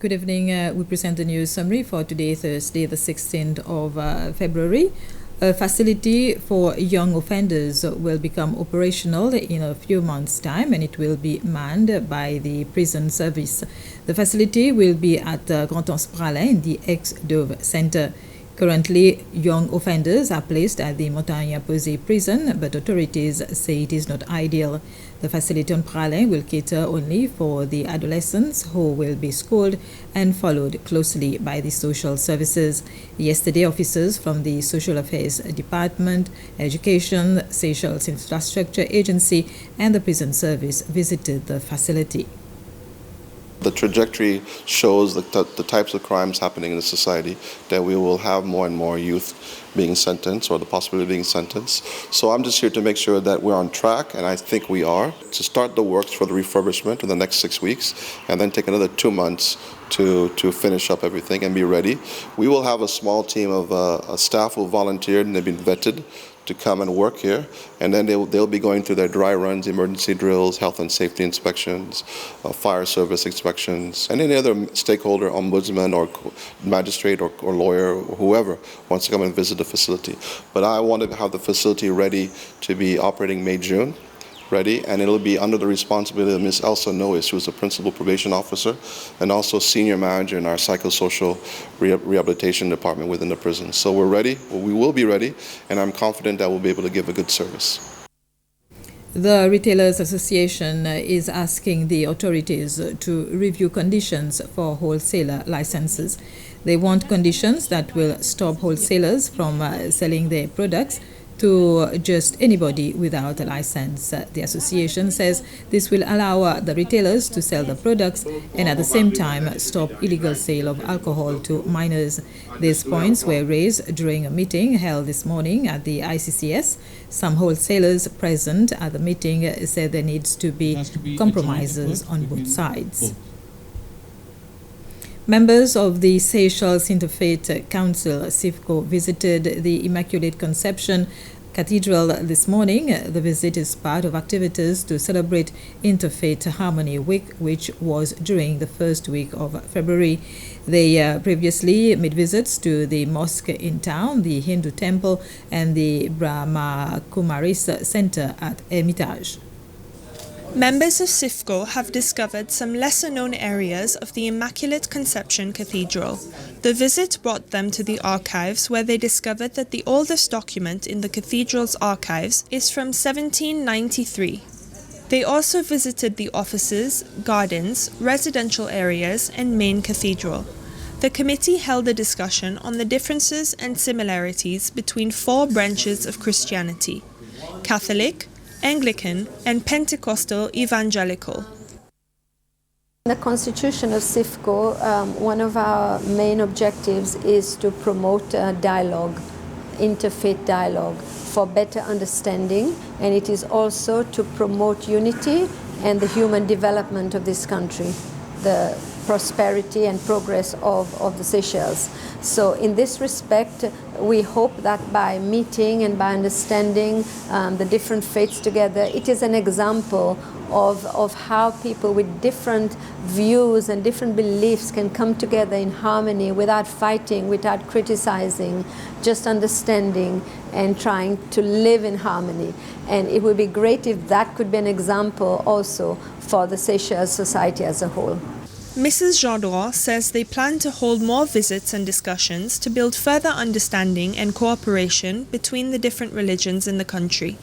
Good evening. We present the news summary for today, Thursday, the 16th of February. A facility for young offenders will become operational in a few months' time, and it will be manned by the prison service. The facility will be at Grand-Anse Praslin in the ex-Dove Center. Currently, young offenders are placed at the Montagne-Posay prison, but authorities say it is not ideal. The facility on Praslin will cater only for the adolescents who will be schooled and followed closely by the social services. Yesterday, officers from the Social Affairs Department, Education, Seychelles Infrastructure Agency, and the prison service visited the facility. The trajectory shows the types of crimes happening in the society, that we will have more and more youth being sentenced, or the possibility of being sentenced. So I'm just here to make sure that we're on track, and I think we are, to start the works for the refurbishment in the next 6 weeks, and then take another 2 months to finish up everything and be ready. We will have a small team of staff who volunteered and they've been vetted to come and work here, and then they'll be going through their dry runs, emergency drills, health and safety inspections, fire service inspections, and any other stakeholder, ombudsman or magistrate or lawyer or whoever wants to come and visit the facility. But I want to have the facility ready to be operating May, June. Ready, and it'll be under the responsibility of Ms. Elsa Nois, who is the principal probation officer and also senior manager in our psychosocial rehabilitation department within the prison. So we're ready, we will be ready, and I'm confident that we'll be able to give a good service. The Retailers Association is asking the authorities to review conditions for wholesaler licenses. They want conditions that will stop wholesalers from selling their products to just anybody without a license. The association says this will allow the retailers to sell the products and at the same time stop illegal sale of alcohol to minors. These points were raised during a meeting held this morning at the ICCS. Some wholesalers present at the meeting said there needs to be compromises on both sides. Members of the Seychelles Interfaith Council, SIFCO, visited the Immaculate Conception Cathedral this morning. The visit is part of activities to celebrate Interfaith Harmony Week, which was during the first week of February. They previously made visits to the mosque in town, the Hindu temple, and the Brahma Kumaris Center at Hermitage. Members of SIFCO have discovered some lesser-known areas of the Immaculate Conception Cathedral. The visit brought them to the archives, where they discovered that the oldest document in the cathedral's archives is from 1793. They also visited the offices, gardens, residential areas, and main cathedral. The committee held a discussion on the differences and similarities between 4 branches of Christianity: Catholic, Anglican, and Pentecostal Evangelical. The Constitution of SIFCO, one of our main objectives is to promote dialogue, interfaith dialogue, for better understanding, and it is also to promote unity and the human development of this country, the prosperity and progress of the Seychelles. So in this respect, we hope that by meeting and by understanding the different faiths together, it is an example of how people with different views and different beliefs can come together in harmony without fighting, without criticizing, just understanding and trying to live in harmony. And it would be great if that could be an example also for the Seychelles society as a whole. Mrs. Gendron says they plan to hold more visits and discussions to build further understanding and cooperation between the different religions in the country.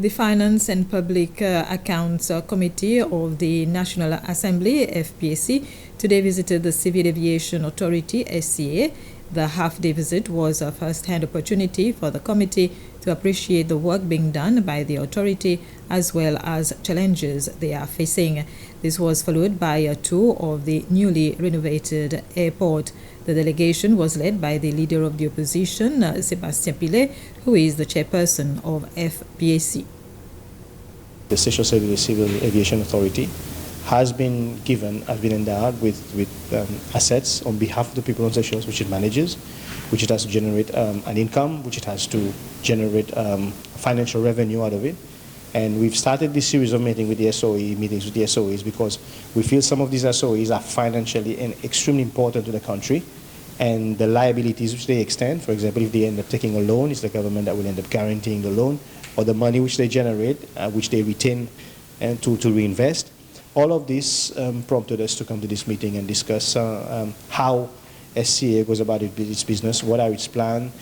The Finance and Public Accounts Committee of the National Assembly, FPAC, today visited the Civil Aviation Authority, SCA. The half-day visit was a first-hand opportunity for the committee to appreciate the work being done by the authority as well as challenges they are facing. This was followed by a tour of the newly renovated airport. The delegation was led by the leader of the opposition, Sébastien Pillet, who is the chairperson of FPAC. The Seychelles Civil Aviation Authority has been endowed with assets on behalf of the people of Seychelles, which it manages, which it has to generate an income, which it has to generate financial revenue out of it. And we've started this series of meetings with the SOEs because we feel some of these SOEs are financially and extremely important to the country, and the liabilities which they extend. For example, if they end up taking a loan, it's the government that will end up guaranteeing the loan, or the money which they generate, which they retain and to reinvest. All of this prompted us to come to this meeting and discuss how SCA goes about its business, what are its plans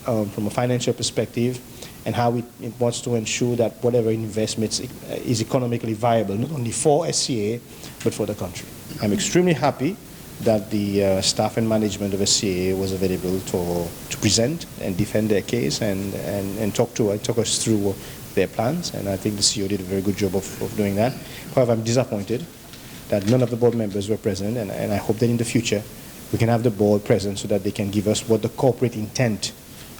from a financial perspective, and how it wants to ensure that whatever investments is economically viable, not only for SCA, but for the country. I'm extremely happy that the staff and management of SCA was available to present and defend their case and talk us through their plans, and I think the CEO did a very good job of doing that. However, I'm disappointed that none of the board members were present, and I hope that in the future we can have the board present so that they can give us what the corporate intent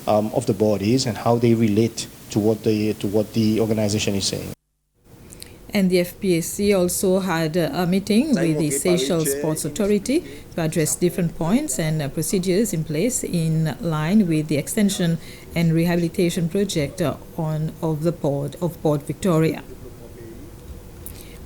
of the board is and how they relate to what the organization is saying. And the FPAC also had a meeting with the Seychelles Sports Authority to address different points and procedures in place in line with the extension and rehabilitation project of Port Victoria.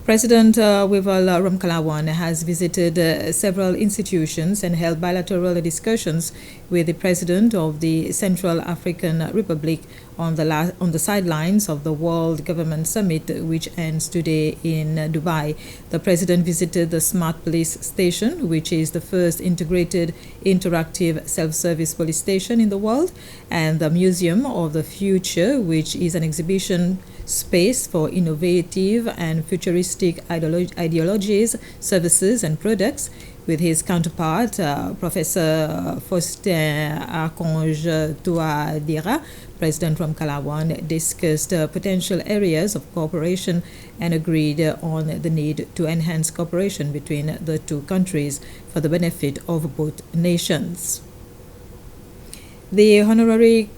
President Wavel Ramkalawan has visited several institutions and held bilateral discussions with the President of the Central African Republic on the sidelines of the World Government Summit, which ends today in Dubai. The President visited the Smart Police Station, which is the first integrated interactive self-service police station in the world, and the Museum of the Future, which is an exhibition space for innovative and futuristic ideologies, services and products. With his counterpart, Professor Faustin Archange Touadéra, President Ramkalawan discussed potential areas of cooperation and agreed on the need to enhance cooperation between the two countries for the benefit of both nations. The Honorary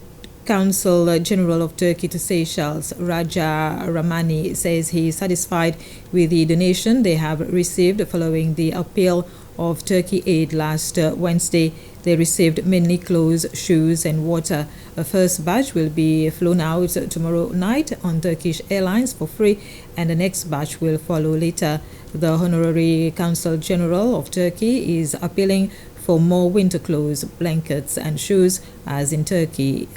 Consul General of Turkey to Seychelles, Raja Ramani, says he is satisfied with the donation they have received following the appeal of Turkey Aid last Wednesday. They received mainly clothes, shoes and water. A first batch will be flown out tomorrow night on Turkish Airlines for free, and the next batch will follow later. The Honorary Consul General of Turkey is appealing for more winter clothes, blankets and shoes as Turkey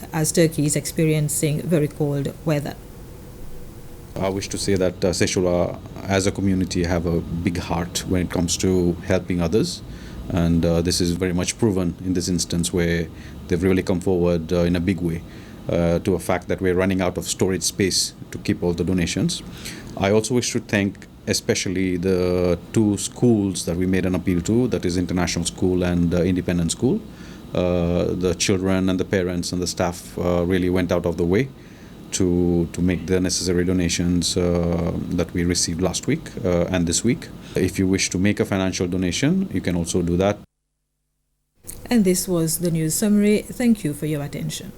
is experiencing very cold weather. I wish to say that Seychelles as a community have a big heart when it comes to helping others, and this is very much proven in this instance where they've really come forward in a big way to a fact that we're running out of storage space to keep all the donations. I also wish to thank especially the two schools that we made an appeal to, that is International School and Independent School. The children and the parents and the staff really went out of the way to make the necessary donations that we received last week and this week. If you wish to make a financial donation, you can also do that. And this was the news summary. Thank you for your attention.